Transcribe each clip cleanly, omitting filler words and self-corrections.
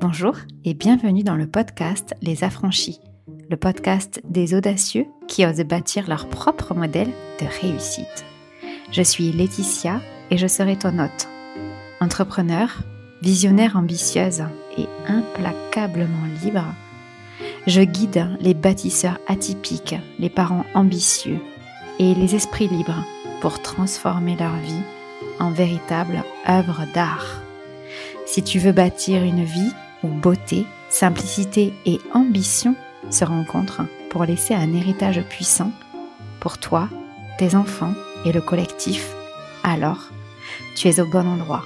Bonjour et bienvenue dans le podcast Les Affranchis, le podcast des audacieux qui osent bâtir leur propre modèle de réussite. Je suis Laetitia et je serai ton hôte. Entrepreneur, visionnaire ambitieuse et implacablement libre, je guide les bâtisseurs atypiques, les parents ambitieux et les esprits libres pour transformer leur vie en véritable œuvre d'art. Si tu veux bâtir une vie où beauté, simplicité et ambition se rencontrent pour laisser un héritage puissant pour toi, tes enfants et le collectif, alors tu es au bon endroit.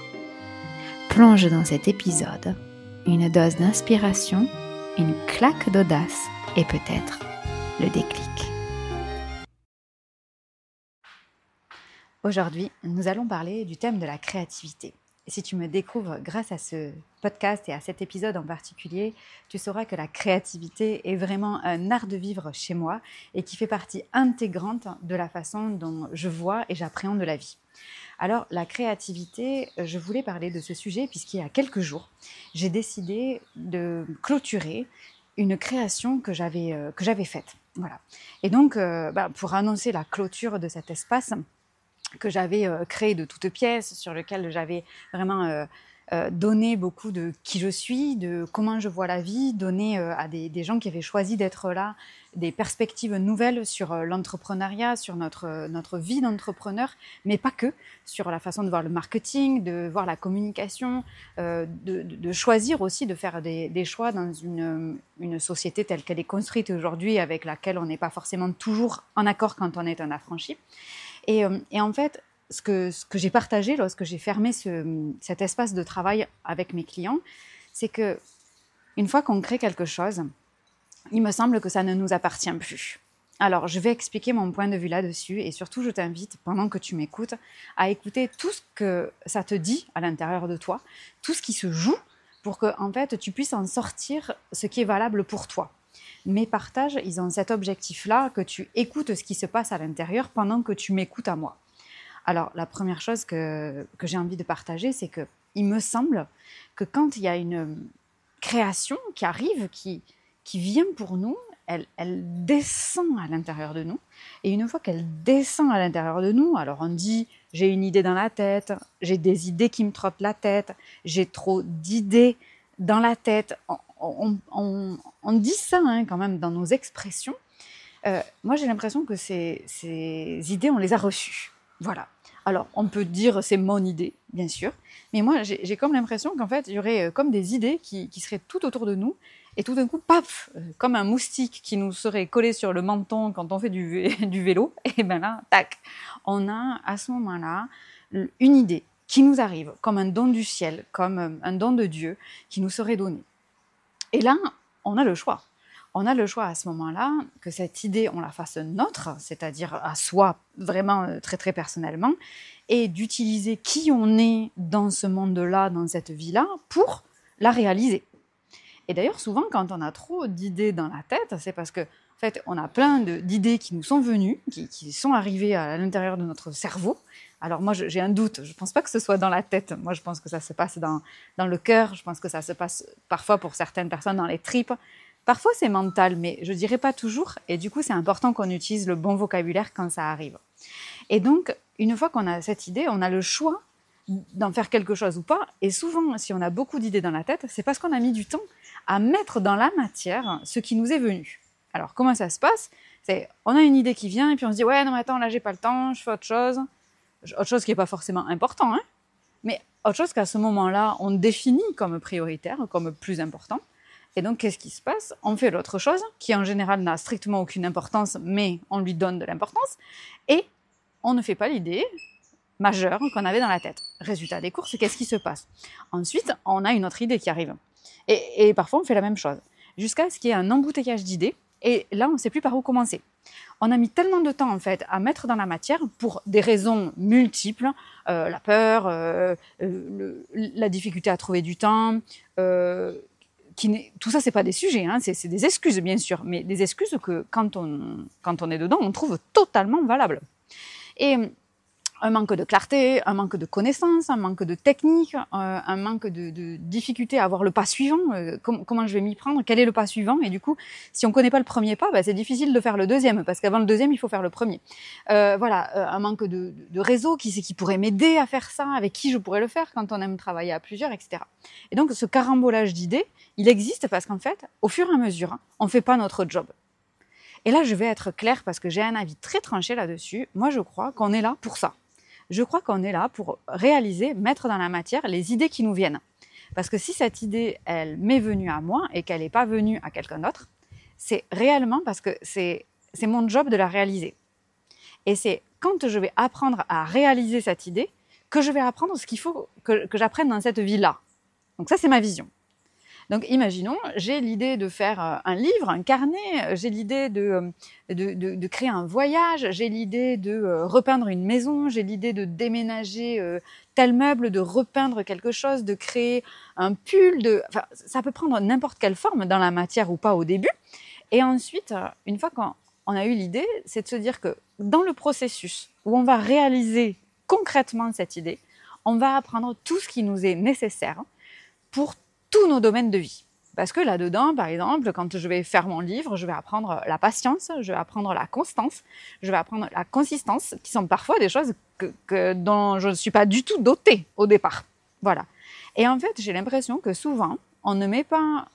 Plonge dans cet épisode une dose d'inspiration, une claque d'audace et peut-être le déclic. Aujourd'hui, nous allons parler du thème de la créativité. Si tu me découvres grâce à ce podcast et à cet épisode en particulier, tu sauras que la créativité est vraiment un art de vivre chez moi et qui fait partie intégrante de la façon dont je vois et j'appréhende la vie. Alors, la créativité, je voulais parler de ce sujet puisqu'il y a quelques jours, j'ai décidé de clôturer une création que j'avais faite. Voilà. Et donc, pour annoncer la clôture de cet espace que j'avais créé de toutes pièces, sur lequel j'avais vraiment donné beaucoup de qui je suis, de comment je vois la vie, donné à des gens qui avaient choisi d'être là, des perspectives nouvelles sur l'entrepreneuriat, sur notre vie d'entrepreneur, mais pas que, sur la façon de voir le marketing, de voir la communication, de choisir aussi de faire des choix dans une société telle qu'elle est construite aujourd'hui, avec laquelle on n'est pas forcément toujours en accord quand on est un affranchi. Et en fait, ce que j'ai partagé lorsque j'ai fermé cet espace de travail avec mes clients, c'est que une fois qu'on crée quelque chose, il me semble que ça ne nous appartient plus. Alors, je vais expliquer mon point de vue là-dessus et surtout, je t'invite, pendant que tu m'écoutes, à écouter tout ce que ça te dit à l'intérieur de toi, tout ce qui se joue pour que, en fait, tu puisses en sortir ce qui est valable pour toi. Mes partages, ils ont cet objectif-là, que tu écoutes ce qui se passe à l'intérieur pendant que tu m'écoutes à moi. Alors, la première chose que j'ai envie de partager, c'est qu'il me semble que quand il y a une création qui arrive, qui vient pour nous, elle descend à l'intérieur de nous. Et une fois qu'elle descend à l'intérieur de nous, alors on dit « j'ai une idée dans la tête, j'ai des idées qui me trottent la tête, j'ai trop d'idées dans la tête ». On dit ça quand même dans nos expressions. Moi, j'ai l'impression que ces idées, on les a reçues. Voilà. Alors, on peut dire c'est mon idée, bien sûr, mais moi, j'ai comme l'impression qu'en fait, il y aurait comme des idées qui seraient tout autour de nous, et tout d'un coup, paf, comme un moustique qui nous serait collé sur le menton quand on fait du vélo, et bien là, tac, on a à ce moment-là une idée qui nous arrive comme un don du ciel, comme un don de Dieu qui nous serait donné. Et là, on a le choix. On a le choix à ce moment-là que cette idée, on la fasse nôtre, c'est-à-dire à soi, vraiment très très personnellement, et d'utiliser qui on est dans ce monde-là, dans cette vie-là, pour la réaliser. Et d'ailleurs, souvent, quand on a trop d'idées dans la tête, c'est parce que, en fait, on a plein d'idées qui nous sont venues, qui sont arrivées à l'intérieur de notre cerveau. Alors moi, j'ai un doute, je ne pense pas que ce soit dans la tête. Moi, je pense que ça se passe dans le cœur, je pense que ça se passe parfois pour certaines personnes dans les tripes. Parfois, c'est mental, mais je ne dirais pas toujours. Et du coup, c'est important qu'on utilise le bon vocabulaire quand ça arrive. Et donc, une fois qu'on a cette idée, on a le choix d'en faire quelque chose ou pas. Et souvent, si on a beaucoup d'idées dans la tête, c'est parce qu'on a mis du temps à mettre dans la matière ce qui nous est venu. Alors, comment ça se passe ? On a une idée qui vient et puis on se dit « Ouais, non, mais attends, là, j'ai pas le temps, je fais autre chose. » Autre chose qui n'est pas forcément important, mais autre chose qu'à ce moment-là, on définit comme prioritaire, comme plus important. Et donc, qu'est-ce qui se passe ? On fait l'autre chose, qui en général n'a strictement aucune importance, mais on lui donne de l'importance, et on ne fait pas l'idée majeure qu'on avait dans la tête. Résultat des courses, qu'est-ce qui se passe ? Ensuite, on a une autre idée qui arrive. Et parfois, on fait la même chose, jusqu'à ce qu'il y ait un embouteillage d'idées, et là, on ne sait plus par où commencer. On a mis tellement de temps en fait à mettre dans la matière pour des raisons multiples, la peur, la difficulté à trouver du temps, tout ça c'est pas des sujets, c'est des excuses bien sûr, mais des excuses que quand on est dedans, on trouve totalement valables. Et un manque de clarté, un manque de connaissances, un manque de technique, un manque de difficulté à voir le pas suivant, comment je vais m'y prendre, quel est le pas suivant. Et du coup, si on ne connaît pas le premier pas, c'est difficile de faire le deuxième, parce qu'avant le deuxième, il faut faire le premier. Un manque de réseau, qui c'est qui pourrait m'aider à faire ça, avec qui je pourrais le faire quand on aime travailler à plusieurs, etc. Et donc, ce carambolage d'idées, il existe parce qu'en fait, au fur et à mesure, on ne fait pas notre job. Et là, je vais être claire parce que j'ai un avis très tranché là-dessus. Moi, je crois qu'on est là pour ça. Je crois qu'on est là pour réaliser, mettre dans la matière les idées qui nous viennent. Parce que si cette idée, elle m'est venue à moi et qu'elle n'est pas venue à quelqu'un d'autre, c'est réellement parce que c'est mon job de la réaliser. Et c'est quand je vais apprendre à réaliser cette idée que je vais apprendre ce qu'il faut que j'apprenne dans cette vie-là. Donc ça, c'est ma vision. Donc imaginons, j'ai l'idée de faire un livre, un carnet, j'ai l'idée de créer un voyage, j'ai l'idée de repeindre une maison, j'ai l'idée de déménager tel meuble, de repeindre quelque chose, de créer un pull, ça peut prendre n'importe quelle forme dans la matière ou pas au début. Et ensuite, une fois qu'on a eu l'idée, c'est de se dire que dans le processus où on va réaliser concrètement cette idée, on va apprendre tout ce qui nous est nécessaire pour tous nos domaines de vie. Parce que là-dedans, par exemple, quand je vais faire mon livre, je vais apprendre la patience, je vais apprendre la constance, je vais apprendre la consistance, qui sont parfois des choses dont je ne suis pas du tout dotée au départ. Voilà. Et en fait, j'ai l'impression que souvent, on ne met pas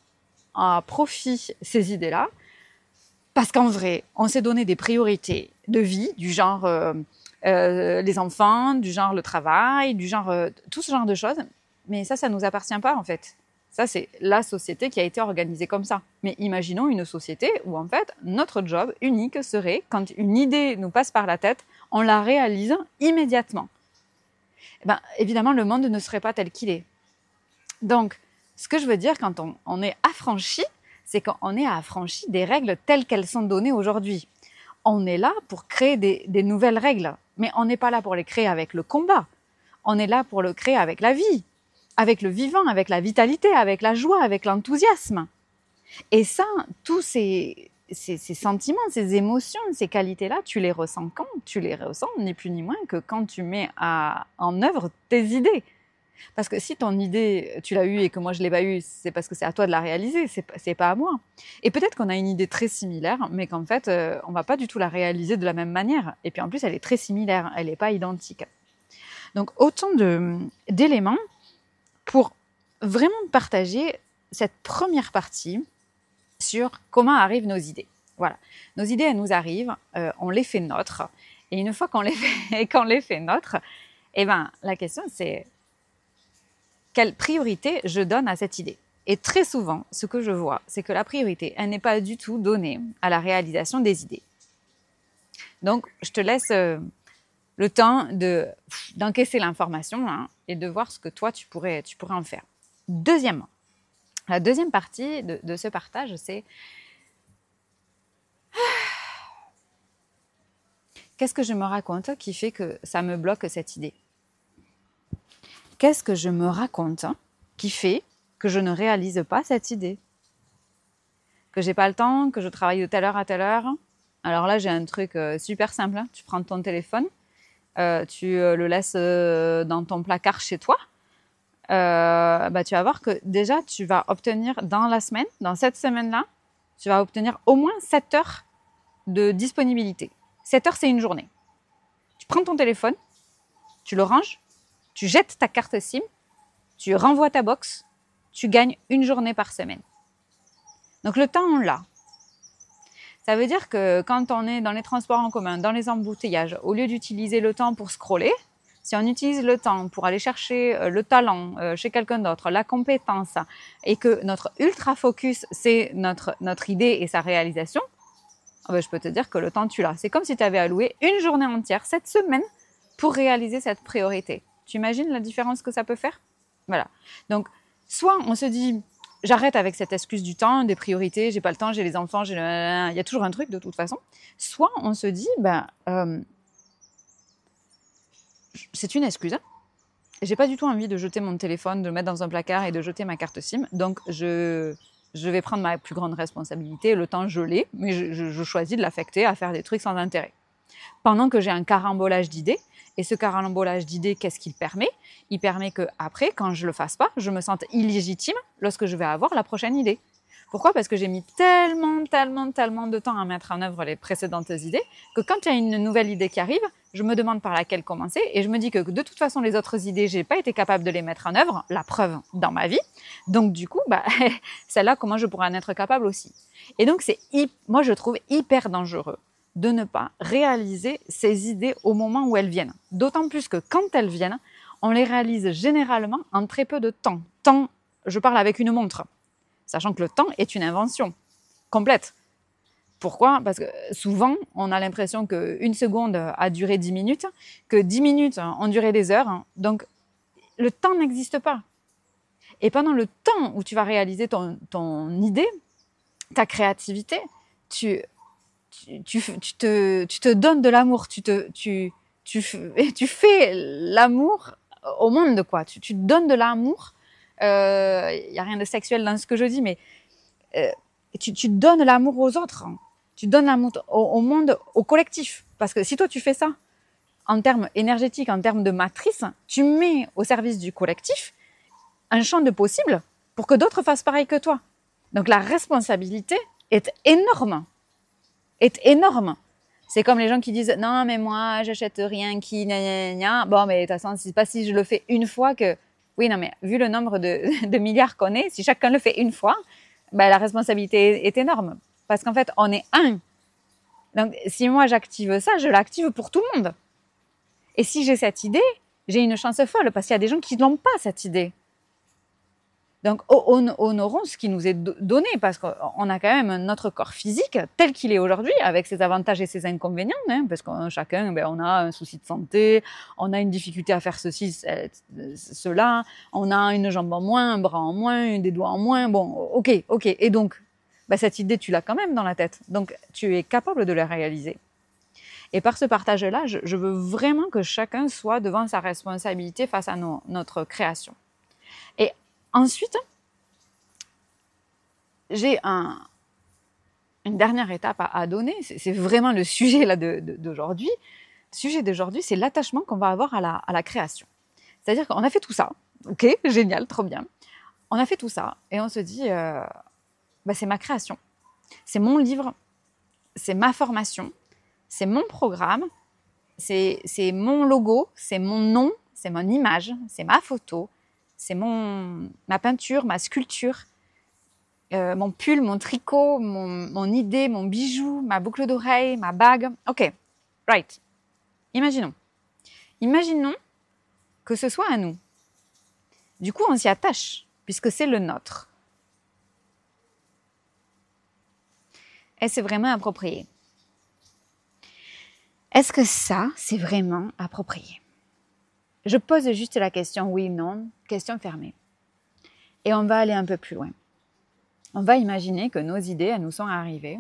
à profit ces idées-là, parce qu'en vrai, on s'est donné des priorités de vie, du genre les enfants, du genre le travail, du genre tout ce genre de choses. Mais ça ne nous appartient pas en fait. Ça, c'est la société qui a été organisée comme ça. Mais imaginons une société où, en fait, notre job unique serait, quand une idée nous passe par la tête, on la réalise immédiatement. Évidemment, le monde ne serait pas tel qu'il est. Donc, ce que je veux dire quand on est affranchi, c'est qu'on est affranchi des règles telles qu'elles sont données aujourd'hui. On est là pour créer des nouvelles règles, mais on n'est pas là pour les créer avec le combat. On est là pour le créer avec la vie, avec le vivant, avec la vitalité, avec la joie, avec l'enthousiasme. Et ça, tous ces sentiments, ces émotions, ces qualités-là, tu les ressens quand? Tu les ressens ni plus ni moins que quand tu mets en œuvre tes idées. Parce que si ton idée, tu l'as eue et que moi je ne l'ai pas eue, c'est parce que c'est à toi de la réaliser, c'est pas à moi. Et peut-être qu'on a une idée très similaire, mais qu'en fait, on ne va pas du tout la réaliser de la même manière. Et puis en plus, elle est très similaire, elle n'est pas identique. Donc autant d'éléments pour vraiment partager cette première partie sur comment arrivent nos idées. Voilà, nos idées, elles nous arrivent, on les fait nôtres. Et une fois qu'on les fait nôtres, la question c'est quelle priorité je donne à cette idée. Et très souvent, ce que je vois, c'est que la priorité, elle n'est pas du tout donnée à la réalisation des idées. Donc, je te laisse le temps d'encaisser l'information et de voir ce que toi, tu pourrais en faire. Deuxièmement, la deuxième partie de ce partage, c'est qu'est-ce que je me raconte qui fait que ça me bloque cette idée? Qu'est-ce que je me raconte qui fait que je ne réalise pas cette idée? Que j'ai pas le temps, que je travaille de telle heure à telle heure. Alors là, j'ai un truc super simple. Tu prends ton téléphone, tu le laisses dans ton placard chez toi. Tu vas voir que déjà, tu vas obtenir dans la semaine, dans cette semaine-là, tu vas obtenir au moins 7 heures de disponibilité. 7 heures, c'est une journée. Tu prends ton téléphone, tu le ranges, tu jettes ta carte SIM, tu renvoies ta box, tu gagnes une journée par semaine. Donc le temps, on l'a. Ça veut dire que quand on est dans les transports en commun, dans les embouteillages, au lieu d'utiliser le temps pour scroller, si on utilise le temps pour aller chercher le talent chez quelqu'un d'autre, la compétence, et que notre ultra focus, c'est notre idée et sa réalisation, je peux te dire que le temps, tu l'as. C'est comme si tu avais alloué une journée entière, cette semaine, pour réaliser cette priorité. Tu imagines la différence que ça peut faire? Voilà. Donc, soit on se dit, j'arrête avec cette excuse du temps, des priorités, j'ai pas le temps, j'ai les enfants, il y a toujours un truc de toute façon. Soit on se dit, c'est une excuse. J'ai pas du tout envie de jeter mon téléphone, de le mettre dans un placard et de jeter ma carte SIM. Donc, je vais prendre ma plus grande responsabilité. Le temps, je l'ai, mais je choisis de l'affecter à faire des trucs sans intérêt. Pendant que j'ai un carambolage d'idées Et ce carambolage d'idées, qu'est-ce qu'il permet? Il permet qu'après, quand je ne le fasse pas, je me sente illégitime lorsque je vais avoir la prochaine idée. Pourquoi? Parce que j'ai mis tellement de temps à mettre en œuvre les précédentes idées que quand il y a une nouvelle idée qui arrive, je me demande par laquelle commencer et je me dis que de toute façon, les autres idées, je n'ai pas été capable de les mettre en œuvre, la preuve dans ma vie. Donc du coup, celle-là, comment je pourrais en être capable aussi? Et donc, moi, je trouve hyper dangereux de ne pas réaliser ces idées au moment où elles viennent. D'autant plus que quand elles viennent, on les réalise généralement en très peu de temps. Temps, je parle avec une montre. Sachant que le temps est une invention complète. Pourquoi? Parce que souvent, on a l'impression qu'une seconde a duré 10 minutes, que 10 minutes ont duré des heures. Donc, le temps n'existe pas. Et pendant le temps où tu vas réaliser ton idée, ta créativité, tu te donnes de l'amour, tu fais l'amour au monde, quoi. Tu te donnes de l'amour. Il n'y a rien de sexuel dans ce que je dis, mais tu donnes l'amour aux autres, tu donnes l'amour au monde, au collectif. Parce que si toi tu fais ça, en termes énergétiques, en termes de matrice, tu mets au service du collectif un champ de possibles pour que d'autres fassent pareil que toi. Donc la responsabilité est énorme. C'est comme les gens qui disent « Non, mais moi, j'achète rien qui... gna gna gna. » Bon, mais de toute façon, c'est pas si je le fais une fois que... Oui, non, mais vu le nombre de milliards qu'on est, si chacun le fait une fois, la responsabilité est énorme. Parce qu'en fait, on est un. Donc, si moi, j'active ça, je l'active pour tout le monde. Et si j'ai cette idée, j'ai une chance folle parce qu'il y a des gens qui n'ont pas cette idée. Donc, honorons ce qui nous est donné parce qu'on a quand même notre corps physique tel qu'il est aujourd'hui avec ses avantages et ses inconvénients, parce que chacun, on a un souci de santé, on a une difficulté à faire ceci, cela, on a une jambe en moins, un bras en moins, des doigts en moins. Bon, ok. Et donc, cette idée, tu l'as quand même dans la tête. Donc, tu es capable de la réaliser. Et par ce partage-là, je veux vraiment que chacun soit devant sa responsabilité face à notre création. Et ensuite, j'ai une dernière étape à donner. C'est vraiment le sujet là d'aujourd'hui. Le sujet d'aujourd'hui, c'est l'attachement qu'on va avoir à la création. C'est-à-dire qu'on a fait tout ça. Ok, génial, trop bien. On a fait tout ça et on se dit, c'est ma création. C'est mon livre, c'est ma formation, c'est mon programme, c'est mon logo, c'est mon nom, c'est mon image, c'est ma photo. C'est ma peinture, ma sculpture, mon pull, mon tricot, mon idée, mon bijou, ma boucle d'oreille, ma bague. Ok, right. Imaginons que ce soit à nous. Du coup, on s'y attache, puisque c'est le nôtre. Est-ce vraiment approprié? Est-ce que ça, c'est vraiment approprié? Je pose juste la question oui, non, question fermée. Et on va aller un peu plus loin. On va imaginer que nos idées, elles nous sont arrivées.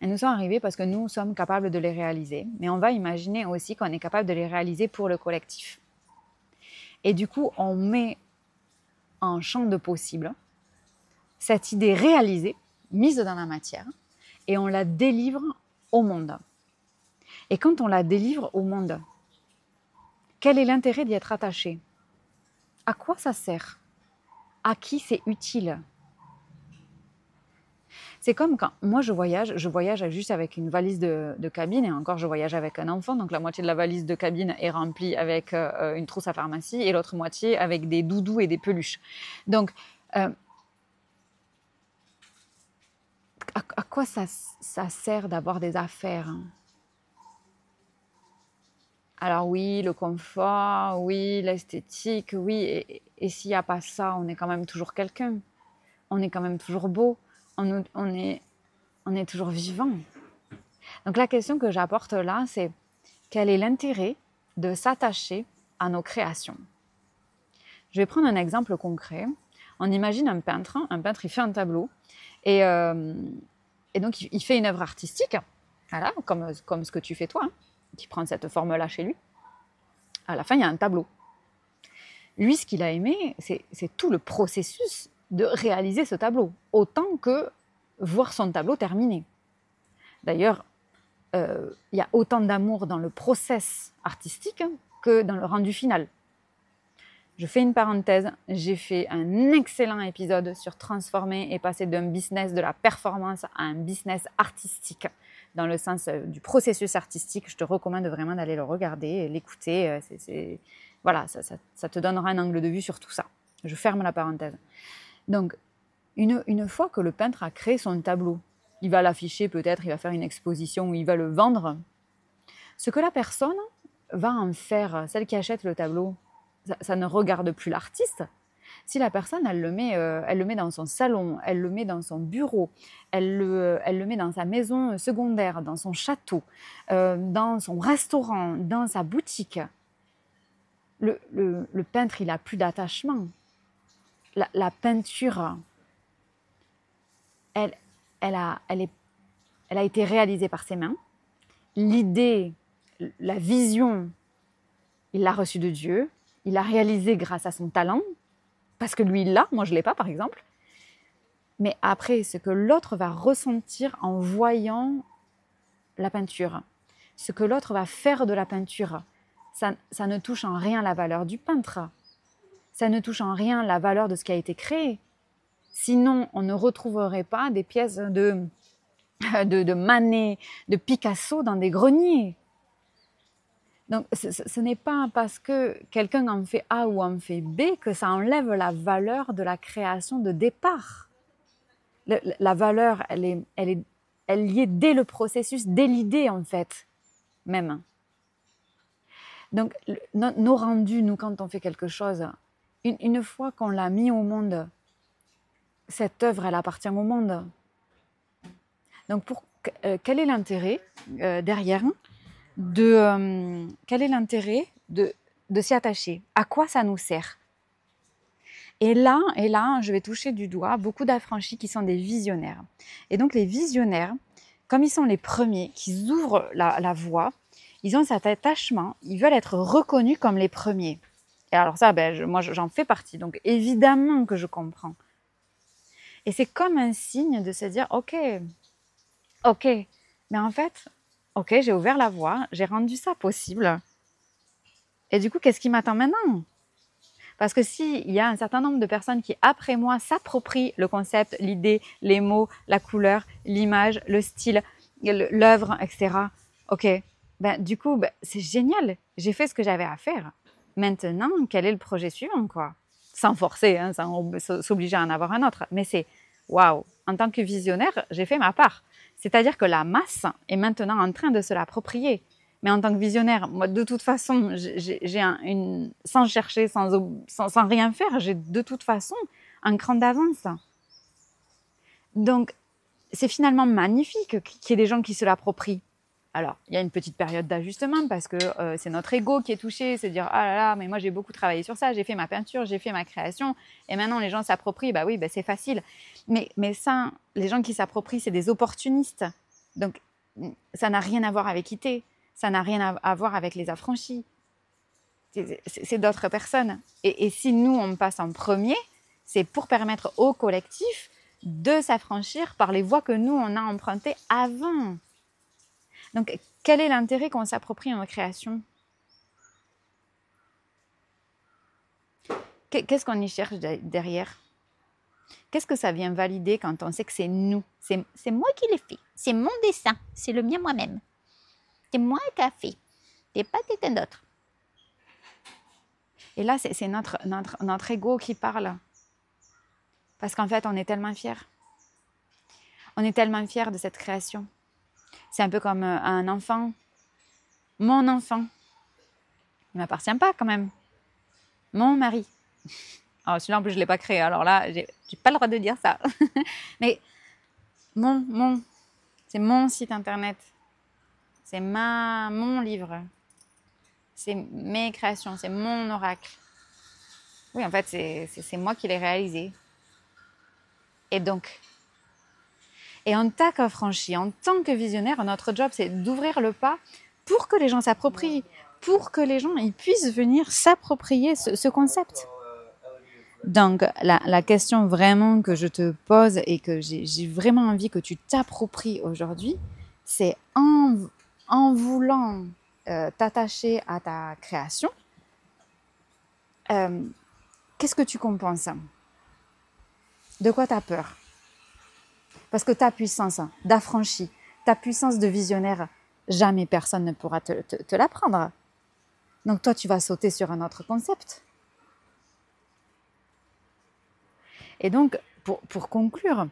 Elles nous sont arrivées parce que nous sommes capables de les réaliser. Mais on va imaginer aussi qu'on est capable de les réaliser pour le collectif. Et du coup, on met en champ de possible cette idée réalisée, mise dans la matière, et on la délivre au monde. Et quand on la délivre au monde, quel est l'intérêt d'y être attaché? À quoi ça sert? À qui c'est utile? C'est comme quand moi je voyage juste avec une valise de cabine, et encore je voyage avec un enfant, donc la moitié de la valise de cabine est remplie avec une trousse à pharmacie et l'autre moitié avec des doudous et des peluches. Donc, à quoi ça sert d'avoir des affaires? Alors oui, le confort, oui, l'esthétique, oui, et s'il n'y a pas ça, on est quand même toujours quelqu'un, on est quand même toujours beau, on est toujours vivant. Donc la question que j'apporte là, c'est quel est l'intérêt de s'attacher à nos créations? Je vais prendre un exemple concret. On imagine un peintre il fait un tableau, et donc il fait une œuvre artistique, voilà, comme ce que tu fais toi, qui prend cette forme-là chez lui. À la fin, il y a un tableau. Lui, ce qu'il a aimé, c'est tout le processus de réaliser ce tableau, autant que voir son tableau terminé. D'ailleurs, il y a autant d'amour dans le process artistique que dans le rendu final. Je fais une parenthèse, j'ai fait un excellent épisode sur transformer et passer d'un business de la performance à un business artistique, dans le sens du processus artistique. Je te recommande vraiment d'aller le regarder, l'écouter. Voilà, ça te donnera un angle de vue sur tout ça. Je ferme la parenthèse. Donc, une fois que le peintre a créé son tableau, il va l'afficher peut-être, il va faire une exposition où il va le vendre. Ce que la personne va en faire, celle qui achète le tableau, ça ne regarde plus l'artiste. Si la personne, elle le met dans son salon, elle le met dans son bureau, elle le met dans sa maison secondaire, dans son château, dans son restaurant, dans sa boutique, le peintre, il n'a plus d'attachement. La peinture, elle a été réalisée par ses mains. L'idée, la vision, il l'a reçue de Dieu. Il l'a réalisée grâce à son talent, parce que lui, il l'a, moi je ne l'ai pas par exemple. Mais après, ce que l'autre va ressentir en voyant la peinture, ce que l'autre va faire de la peinture, ça ne touche en rien la valeur du peintre. Ça ne touche en rien la valeur de ce qui a été créé. Sinon, on ne retrouverait pas des pièces de Manet, de Picasso dans des greniers. Donc, ce n'est pas parce que quelqu'un en fait A ou en fait B que ça enlève la valeur de la création de départ. La valeur, elle y est dès le processus, dès l'idée en fait, même. Donc, nos rendus, nous, quand on fait quelque chose, une fois qu'on l'a mis au monde, cette œuvre, elle appartient au monde. Donc, quel est l'intérêt derrière quel est l'intérêt de s'y attacher? À quoi ça nous sert? Et là, je vais toucher du doigt beaucoup d'affranchis qui sont des visionnaires. Et donc, les visionnaires, comme ils sont les premiers qui ouvrent la voie, ils ont cet attachement, ils veulent être reconnus comme les premiers. Et alors ça, moi, j'en fais partie. Donc, évidemment que je comprends. Et c'est comme un signe de se dire, ok, mais en fait, ok, j'ai ouvert la voie, j'ai rendu ça possible. Et du coup, qu'est-ce qui m'attend maintenant? Parce que s'il y a un certain nombre de personnes qui, après moi, s'approprient le concept, l'idée, les mots, la couleur, l'image, le style, l'œuvre, etc., ok, du coup, c'est génial. J'ai fait ce que j'avais à faire. Maintenant, quel est le projet suivant, quoi? Sans forcer, hein, sans s'obliger à en avoir un autre. Mais c'est, waouh, en tant que visionnaire, j'ai fait ma part. C'est-à-dire que la masse est maintenant en train de se l'approprier. Mais en tant que visionnaire, moi, de toute façon, sans chercher, sans rien faire, j'ai de toute façon un cran d'avance. Donc, c'est finalement magnifique qu'il y ait des gens qui se l'approprient. Alors, il y a une petite période d'ajustement parce que c'est notre ego qui est touché, c'est dire « Ah là là, mais moi j'ai beaucoup travaillé sur ça, j'ai fait ma peinture, j'ai fait ma création et maintenant les gens s'approprient. » Oui, c'est facile. Mais ça, les gens qui s'approprient, c'est des opportunistes. Donc, ça n'a rien à voir avec IT, ça n'a rien à voir avec les affranchis. C'est d'autres personnes. Et si nous, on passe en premier, c'est pour permettre au collectif de s'affranchir par les voies que nous, on a empruntées avant. Donc, quel est l'intérêt qu'on s'approprie en création? Qu'est-ce qu'on y cherche derrière? Qu'est-ce que ça vient valider quand on sait que c'est nous? C'est moi qui l'ai fait. C'est mon dessin. C'est le mien moi-même. C'est moi qui l'ai fait. C'est pas quelqu'un d'autre. Et là, c'est notre ego qui parle. Parce qu'en fait, on est tellement fiers. On est tellement fiers de cette création. C'est un peu comme un enfant. Mon enfant. Il ne m'appartient pas quand même. Mon mari. Alors celui-là en plus je ne l'ai pas créé. Alors là, j'ai pas le droit de dire ça. Mais c'est mon site internet. C'est mon livre. C'est mes créations. C'est mon oracle. Oui, en fait, c'est moi qui l'ai réalisé. Et donc... Et en tant qu'affranchi, en tant que visionnaire, notre job, c'est d'ouvrir le pas pour que les gens s'approprient, pour que les gens ils puissent venir s'approprier ce concept. Donc, la question vraiment que je te pose et que j'ai vraiment envie que tu t'appropries aujourd'hui, c'est en voulant t'attacher à ta création, qu'est-ce que tu compenses? De quoi tu as peur? Parce que ta puissance d'affranchi, ta puissance de visionnaire, jamais personne ne pourra te l'apprendre. Donc toi, tu vas sauter sur un autre concept. Et donc, pour conclure,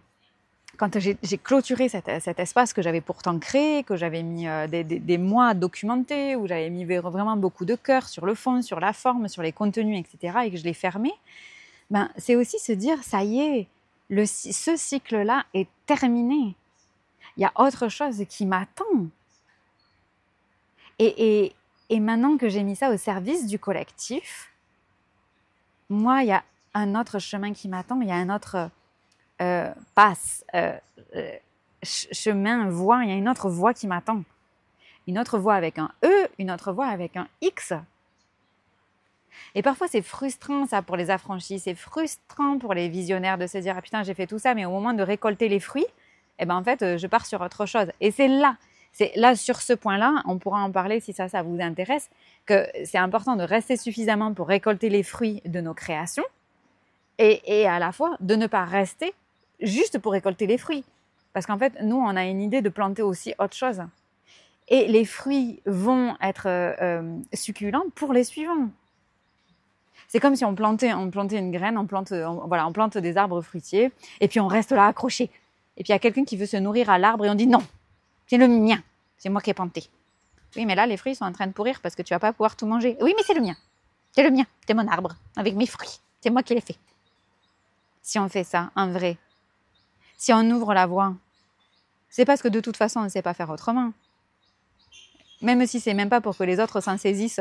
quand j'ai clôturé cet espace que j'avais pourtant créé, que j'avais mis des mois à documenter, où j'avais mis vraiment beaucoup de cœur sur le fond, sur la forme, sur les contenus, etc., et que je l'ai fermé, ben, c'est aussi se dire, ça y est, ce cycle-là est terminé. Il y a autre chose qui m'attend. Et maintenant que j'ai mis ça au service du collectif, moi, il y a un autre chemin qui m'attend, il y a un autre chemin, voie, il y a une autre voie qui m'attend. Une autre voie avec un E, une autre voie avec un X. Et parfois, c'est frustrant, ça, pour les affranchis. C'est frustrant pour les visionnaires de se dire « Ah putain, j'ai fait tout ça, mais au moment de récolter les fruits, eh ben, en fait, je pars sur autre chose. » Et c'est là, sur ce point-là, on pourra en parler si ça vous intéresse, que c'est important de rester suffisamment pour récolter les fruits de nos créations et à la fois de ne pas rester juste pour récolter les fruits. Parce qu'en fait, nous, on a une idée de planter aussi autre chose. Et les fruits vont être succulents pour les suivants. C'est comme si on plantait une graine, on plante des arbres fruitiers, et puis on reste là accroché. Et puis il y a quelqu'un qui veut se nourrir à l'arbre, et on dit non, c'est le mien, c'est moi qui ai planté. Oui, mais là, les fruits sont en train de pourrir parce que tu vas pas pouvoir tout manger. Oui, mais c'est le mien, c'est mon arbre, avec mes fruits, c'est moi qui l'ai fait. Si on fait ça, en vrai, si on ouvre la voie, c'est parce que de toute façon, on ne sait pas faire autrement. Même si c'est même pas pour que les autres s'en saisissent.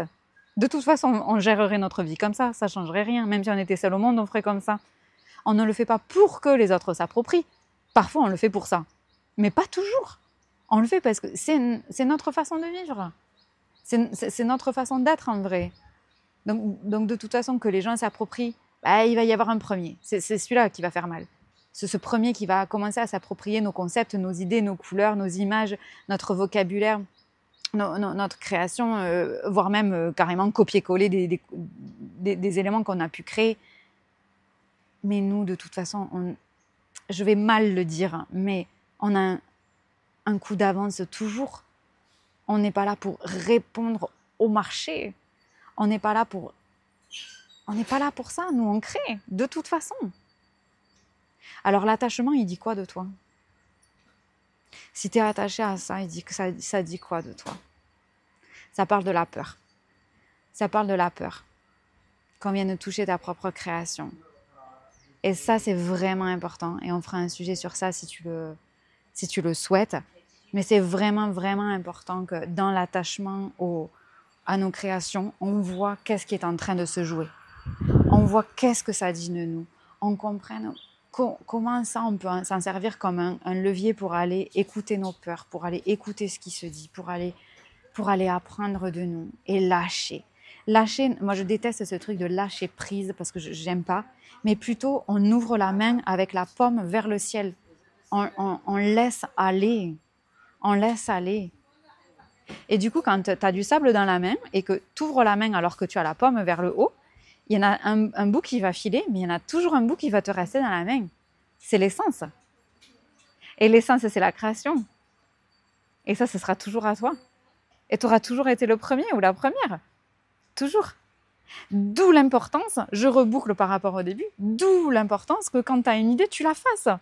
De toute façon, on gérerait notre vie comme ça ne changerait rien. Même si on était seul au monde, on ferait comme ça. On ne le fait pas pour que les autres s'approprient. Parfois, on le fait pour ça. Mais pas toujours. On le fait parce que c'est notre façon de vivre. C'est notre façon d'être en vrai. Donc de toute façon, que les gens s'approprient, il va y avoir un premier. C'est celui-là qui va faire mal. C'est ce premier qui va commencer à s'approprier nos concepts, nos idées, nos couleurs, nos images, notre vocabulaire, notre création, voire même carrément copier-coller des éléments qu'on a pu créer. Mais nous, de toute façon, je vais mal le dire, mais on a un coup d'avance toujours. On n'est pas là pour répondre au marché. On n'est pas là pour ça. Nous, on crée, de toute façon. Alors, l'attachement, il dit quoi de toi? Si tu es attaché à ça, il dit que ça dit quoi de toi? Ça parle de la peur. Ça parle de la peur qu'on vienne de toucher ta propre création. Et ça, c'est vraiment important. Et on fera un sujet sur ça si tu le souhaites. Mais c'est vraiment, vraiment important que dans l'attachement à nos créations, on voit qu'est-ce qui est en train de se jouer. On voit qu'est-ce que ça dit de nous. On comprenne comment ça, on peut s'en servir comme un levier pour aller écouter nos peurs, pour aller écouter ce qui se dit, pour aller apprendre de nous et lâcher. Lâcher, moi je déteste ce truc de lâcher prise parce que j'aime pas, mais plutôt on ouvre la main avec la paume vers le ciel. On laisse aller. On laisse aller. Et du coup, quand tu as du sable dans la main et que tu ouvres la main alors que tu as la paume vers le haut, il y en a un bout qui va filer, mais il y en a toujours un bout qui va te rester dans la main. C'est l'essence. Et l'essence, c'est la création. Et ça, ce sera toujours à toi. Et tu auras toujours été le premier ou la première. Toujours. D'où l'importance, je reboucle par rapport au début, d'où l'importance que quand tu as une idée, tu la fasses.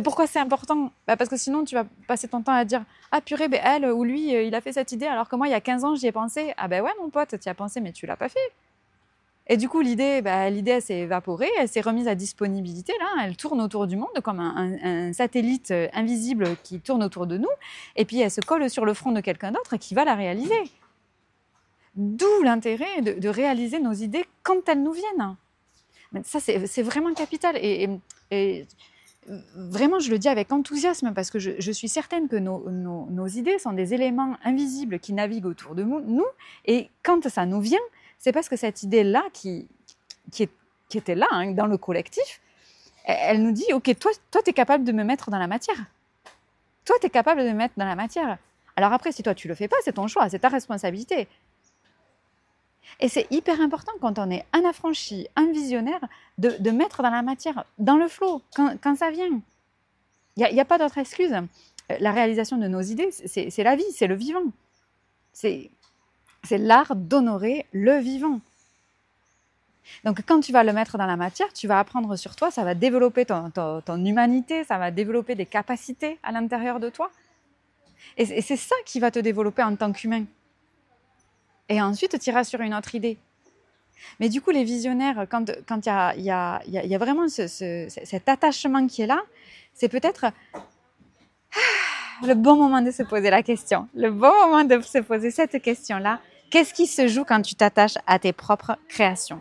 Pourquoi c'est important? Parce que sinon, tu vas passer ton temps à dire « Ah purée, elle ou lui, il a fait cette idée alors que moi, il y a 15 ans, j'y ai pensé. » Ah ouais, mon pote, tu y as pensé, mais tu l'as pas fait. Et du coup, l'idée, elle s'est évaporée, elle s'est remise à disponibilité, là, elle tourne autour du monde comme un satellite invisible qui tourne autour de nous, et puis elle se colle sur le front de quelqu'un d'autre qui va la réaliser. D'où l'intérêt de réaliser nos idées quand elles nous viennent. Mais ça, c'est vraiment capital. Et vraiment, je le dis avec enthousiasme parce que je suis certaine que nos idées sont des éléments invisibles qui naviguent autour de nous. Et quand ça nous vient, c'est parce que cette idée-là qui était là, hein, dans le collectif, elle nous dit « Ok, toi tu es capable de me mettre dans la matière. Toi, tu es capable de me mettre dans la matière. Alors après, si toi tu le fais pas, c'est ton choix, c'est ta responsabilité. Et c'est hyper important quand on est un affranchi, un visionnaire, de mettre dans la matière, dans le flow, quand ça vient. Il n'y a pas d'autre excuse. La réalisation de nos idées, c'est la vie, c'est le vivant. C'est l'art d'honorer le vivant. Donc quand tu vas le mettre dans la matière, tu vas apprendre sur toi, ça va développer ton humanité, ça va développer des capacités à l'intérieur de toi. Et c'est ça qui va te développer en tant qu'humain. Et ensuite, tu iras sur une autre idée. Mais du coup, les visionnaires, quand il y a vraiment cet attachement qui est là, c'est peut-être le bon moment de se poser la question. Le bon moment de se poser cette question-là. Qu'est-ce qui se joue quand tu t'attaches à tes propres créations ?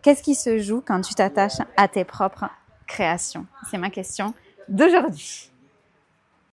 Qu'est-ce qui se joue quand tu t'attaches à tes propres créations ? C'est ma question d'aujourd'hui.